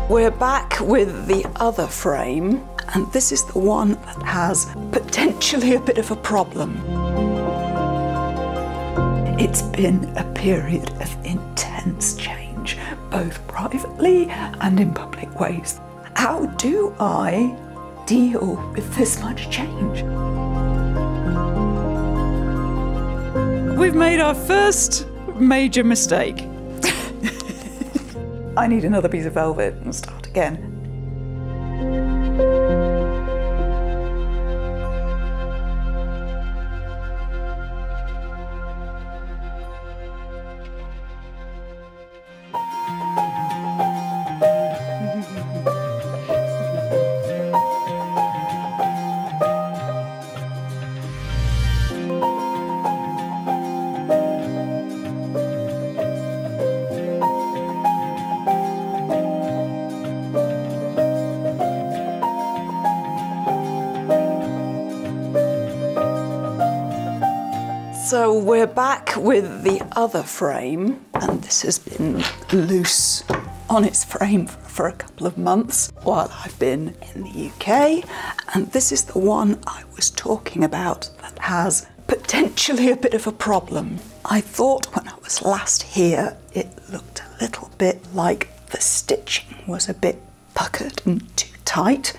We're back with the other frame, and this is the one that has potentially a bit of a problem. It's been a period of intense change, both privately and in public ways. How do I deal with this much change? We've made our first major mistake. I need another piece of velvet and start again. So we're back with the other frame, and this has been loose on its frame for a couple of months while I've been in the UK, and this is the one I was talking about that has potentially a bit of a problem. I thought when I was last here it looked a little bit like the stitching was a bit puckered and too tight.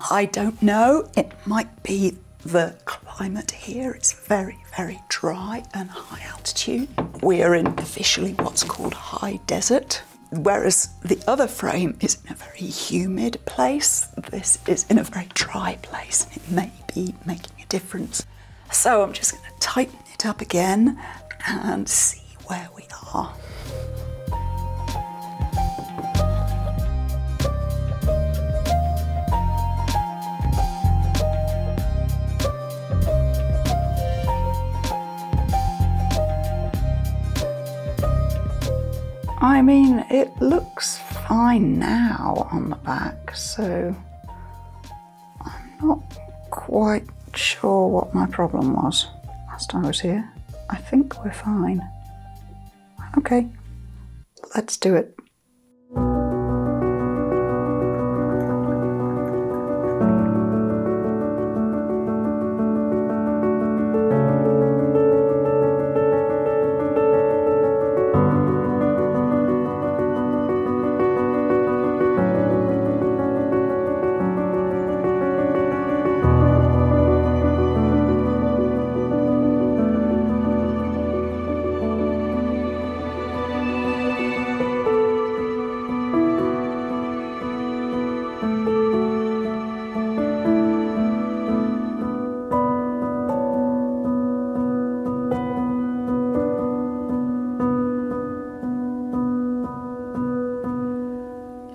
I don't know, it might be the climate here. It's very, very dry and high altitude. We are in officially what's called high desert, whereas the other frame is in a very humid place. This is in a very dry place, and it may be making a difference. So I'm just going to tighten it up again and see where we are. I mean, it looks fine now on the back, so I'm not quite sure what my problem was last I was here. I think we're fine. Okay, let's do it.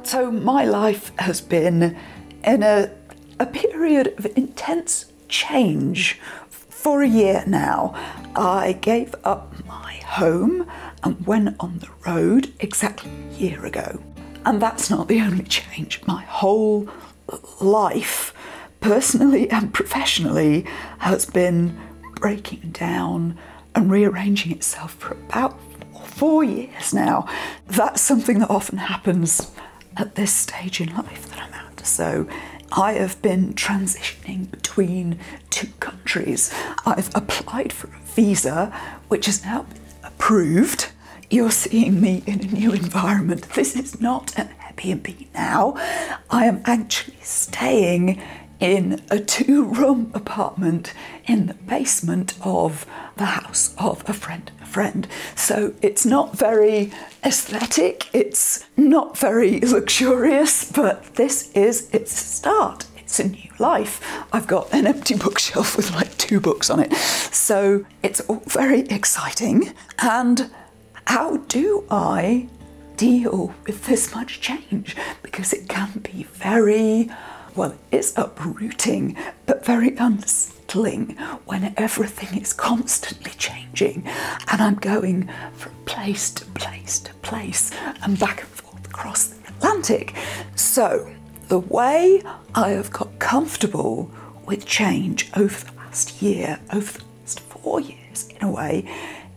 So my life has been in a period of intense change for a year now. I gave up my home and went on the road exactly a year ago. And that's not the only change. My whole life, personally and professionally, has been breaking down and rearranging itself for about 4 years now. That's something that often happens at this stage in life that I'm at. So I have been transitioning between 2 countries. I've applied for a visa, which has now been approved. You're seeing me in a new environment. This is not an Airbnb now. I am actually staying in a 2-room apartment in the basement of the house of a friend. So it's not very aesthetic, it's not very luxurious, but this is its start. It's a new life. I've got an empty bookshelf with like 2 books on it. So it's all very exciting. And how do I deal with this much change? Because it can be very, well, it's uprooting, but very unsettling when everything is constantly changing and I'm going from place to place to place and back and forth across the Atlantic. So the way I have got comfortable with change over the last year, over the last 4 years in a way,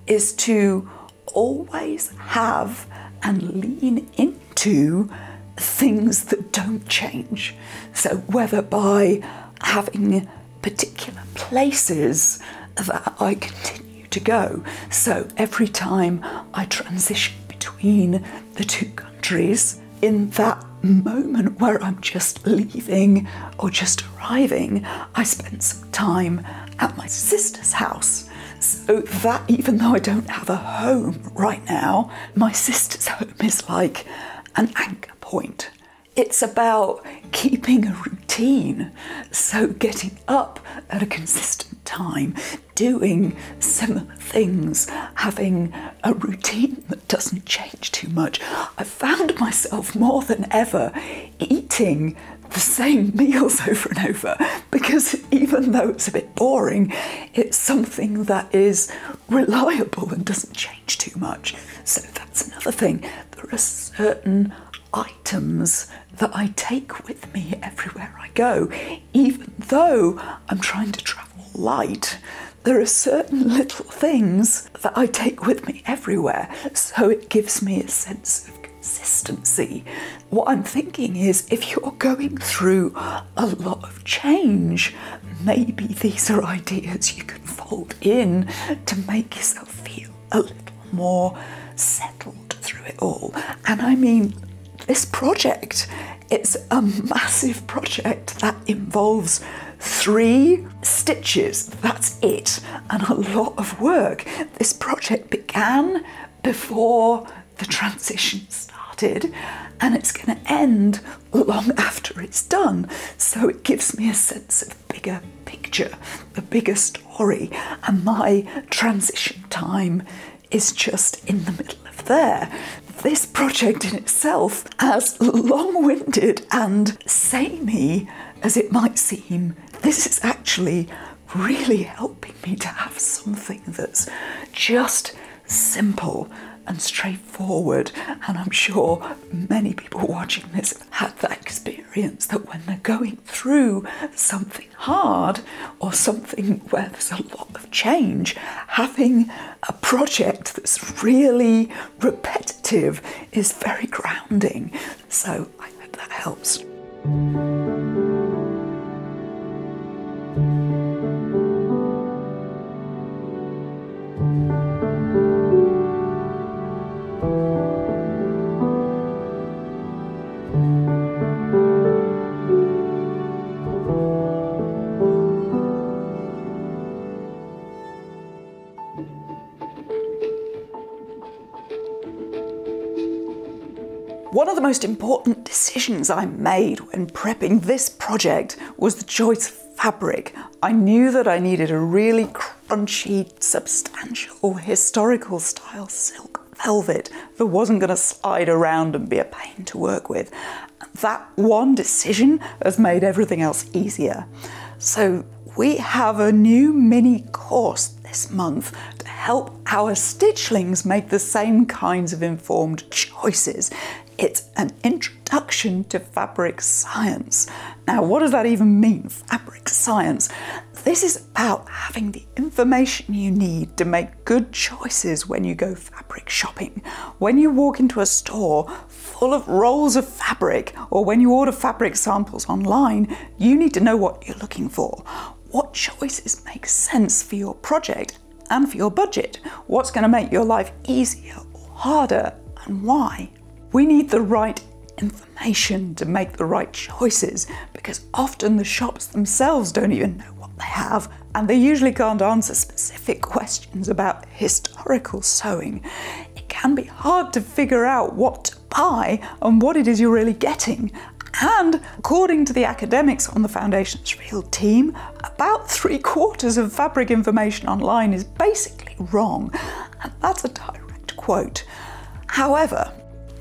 is to always have and lean into things that don't change. So whether by having particular places that I continue to go. So every time I transition between the two countries, in that moment where I'm just leaving or just arriving, I spend some time at my sister's house. So that even though I don't have a home right now, my sister's home is like an anchor point. It's about keeping a routine, so getting up at a consistent time, doing similar things, having a routine that doesn't change too much. I found myself more than ever eating the same meals over and over, because even though it's a bit boring, it's something that is reliable and doesn't change too much. So that's another thing. There are certain items that I take with me everywhere I go, even though I'm trying to travel light. There are certain little things that I take with me everywhere, so it gives me a sense of consistency. What I'm thinking is, if you're going through a lot of change, maybe these are ideas you can fold in to make yourself feel a little more settled through it all. And I mean, this project, it's a massive project that involves 3 stitches, that's it, and a lot of work. This project began before the transition started, and it's going to end long after it's done. So it gives me a sense of bigger picture, the bigger story, and my transition time is just in the middle of there. This project in itself, as long-winded and samey as it might seem, this is actually really helping me to have something that's just simple and straightforward. And I'm sure many people watching this have had that experience, that when they're going through something hard or something where there's a lot of change, having a project that's really repetitive is very grounding. So I hope that helps. One of the most important decisions I made when prepping this project was the choice of fabric. I knew that I needed a really crunchy, substantial, historical style silk velvet that wasn't going to slide around and be a pain to work with. That one decision has made everything else easier. So we have a new mini course this month to help our stitchlings make the same kinds of informed choices. It's an introduction to fabric science. Now, what does that even mean, fabric science? This is about having the information you need to make good choices when you go fabric shopping. When you walk into a store full of rolls of fabric, or when you order fabric samples online, you need to know what you're looking for. What choices make sense for your project and for your budget? What's going to make your life easier or harder, and why? We need the right information to make the right choices, because often the shops themselves don't even know what they have, and they usually can't answer specific questions about historical sewing. It can be hard to figure out what to buy and what it is you're really getting. And according to the academics on the Foundations Field team, about 3/4 of fabric information online is basically wrong, and that's a direct quote. However,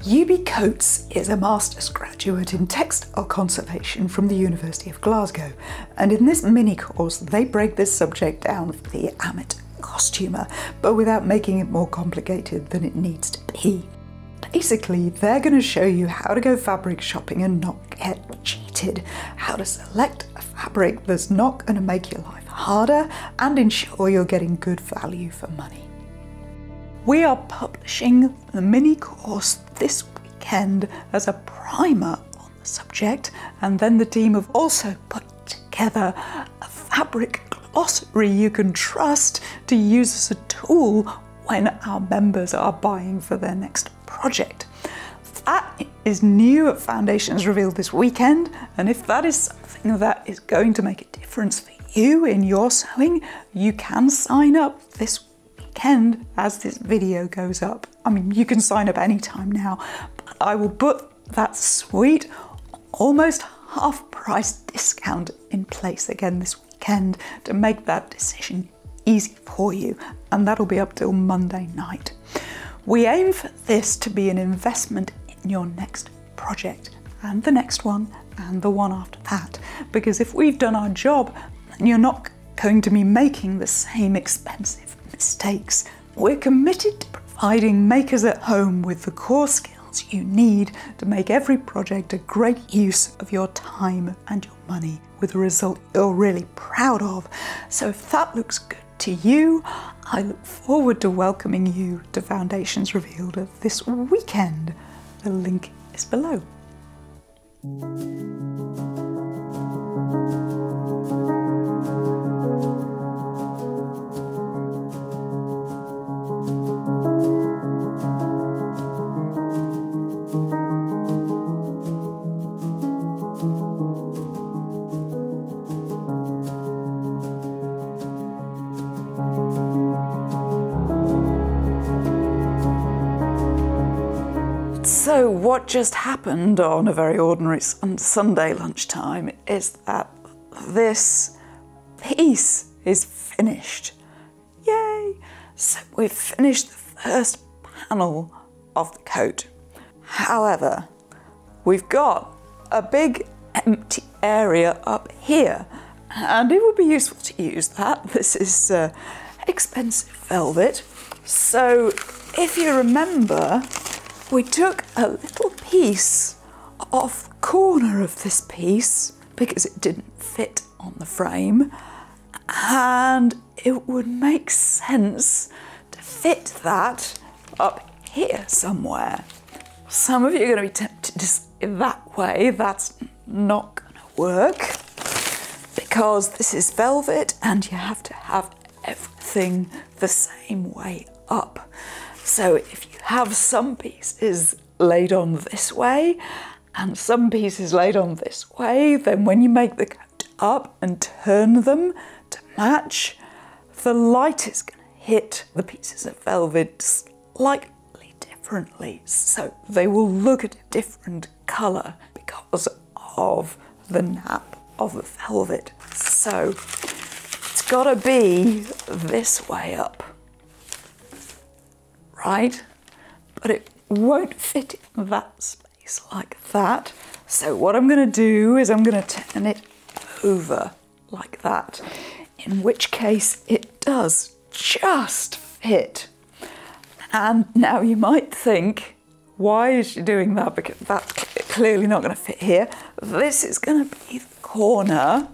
UB Coates is a master's graduate in textile conservation from the University of Glasgow, and in this mini course they break this subject down for the amateur costumer, but without making it more complicated than it needs to be. Basically, they're going to show you how to go fabric shopping and not get cheated, how to select a fabric that's not going to make your life harder, and ensure you're getting good value for money. We are publishing the mini course this weekend as a primer on the subject, and then the team have also put together a fabric glossary you can trust to use as a tool when our members are buying for their next project. That is new at Foundations Revealed this weekend, and if that is something that is going to make a difference for you in your sewing, you can sign up this weekend as this video goes up. I mean, you can sign up anytime now, but I will put that sweet, almost half price discount in place again this weekend to make that decision easy for you, and that'll be up till Monday night. We aim for this to be an investment in your next project, and the next one, and the one after that, because if we've done our job, then you're not going to be making the same expensive mistakes. We're committed to providing makers at home with the core skills you need to make every project a great use of your time and your money, with a result you're really proud of. So if that looks good to you, I look forward to welcoming you to Foundations Revealed this weekend. The link is below. So what just happened on a very ordinary Sunday lunchtime is that this piece is finished. Yay! So we've finished the first panel of the coat. However, we've got a big empty area up here, and it would be useful to use that. This is expensive velvet. So if you remember, we took a little piece off the corner of this piece because it didn't fit on the frame, and it would make sense to fit that up here somewhere. Some of you are going to be tempted to say that way. That's not going to work because this is velvet and you have to have everything the same way up. So if you have some pieces laid on this way and some pieces laid on this way, then when you make the coat up and turn them to match, the light is going to hit the pieces of velvet slightly differently. So they will look at a different colour because of the nap of the velvet. So it's got to be this way up. Right? But it won't fit in that space like that. So what I'm going to do is I'm going to turn it over like that, in which case it does just fit. And now you might think, why is she doing that? Because that's clearly not going to fit here. This is going to be the corner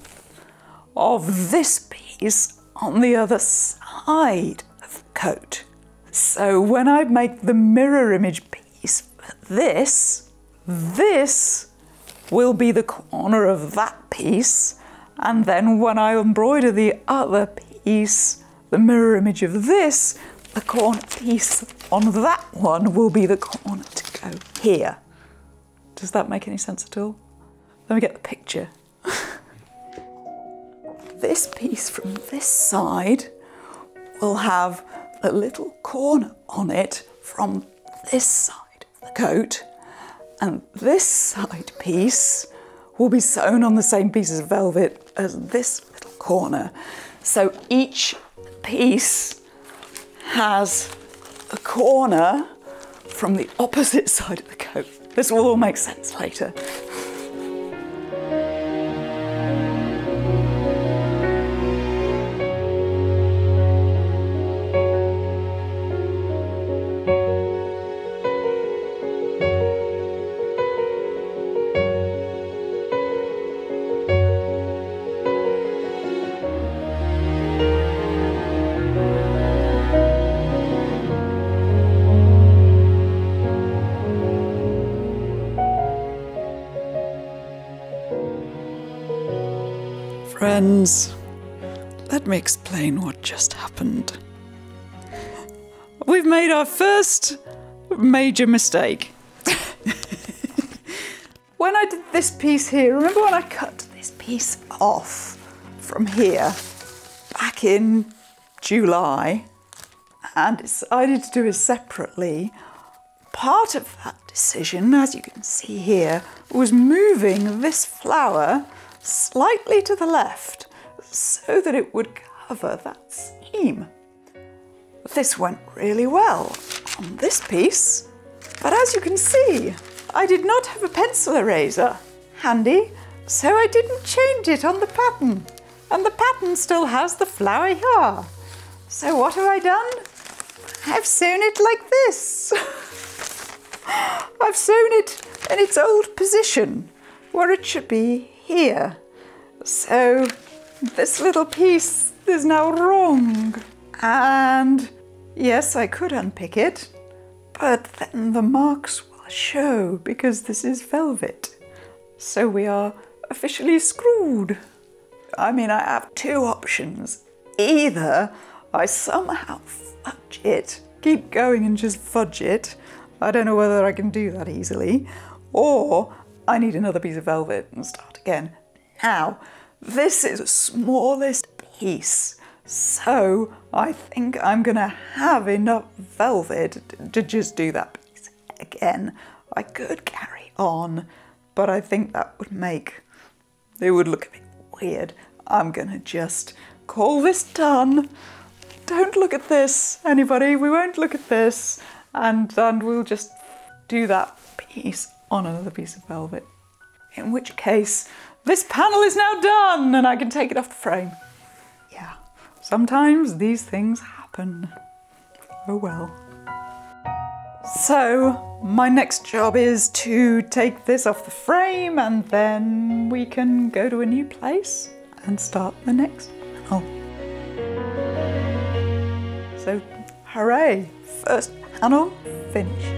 of this piece on the other side of the coat. So when I make the mirror image piece, this will be the corner of that piece, and then when I embroider the other piece, the mirror image of this, the corner piece on that one will be the corner to go here. Does that make any sense at all? Let me get the picture. This piece from this side will have a little corner on it from this side of the coat, and this side piece will be sewn on the same piece of velvet as this little corner. So each piece has a corner from the opposite side of the coat. This will all make sense later. Friends, let me explain what just happened. We've made our first major mistake. When I did this piece here, remember when I cut this piece off from here back in July and decided to do it separately? Part of that decision, as you can see here, was moving this flower slightly to the left so that it would cover that seam. This went really well on this piece, but as you can see, I did not have a pencil eraser handy, so I didn't change it on the pattern, and the pattern still has the flower here. So what have I done? I've sewn it like this. I've sewn it in its old position, where it should be here. So this little piece is now wrong. And yes, I could unpick it, but then the marks will show because this is velvet. So we are officially screwed. I mean, I have two options. Either I somehow fudge it, keep going and just fudge it. I don't know whether I can do that easily. Or I need another piece of velvet and start again. Now, this is the smallest piece, so I think I'm gonna have enough velvet to just do that piece again. I could carry on, but I think that would it would look a bit weird. I'm gonna just call this done. Don't look at this, anybody. We won't look at this. And we'll just do that piece on another piece of velvet. In which case, this panel is now done and I can take it off the frame. Yeah, sometimes these things happen. Oh well. So, my next job is to take this off the frame and then we can go to a new place and start the next panel. So, hooray! First panel finished.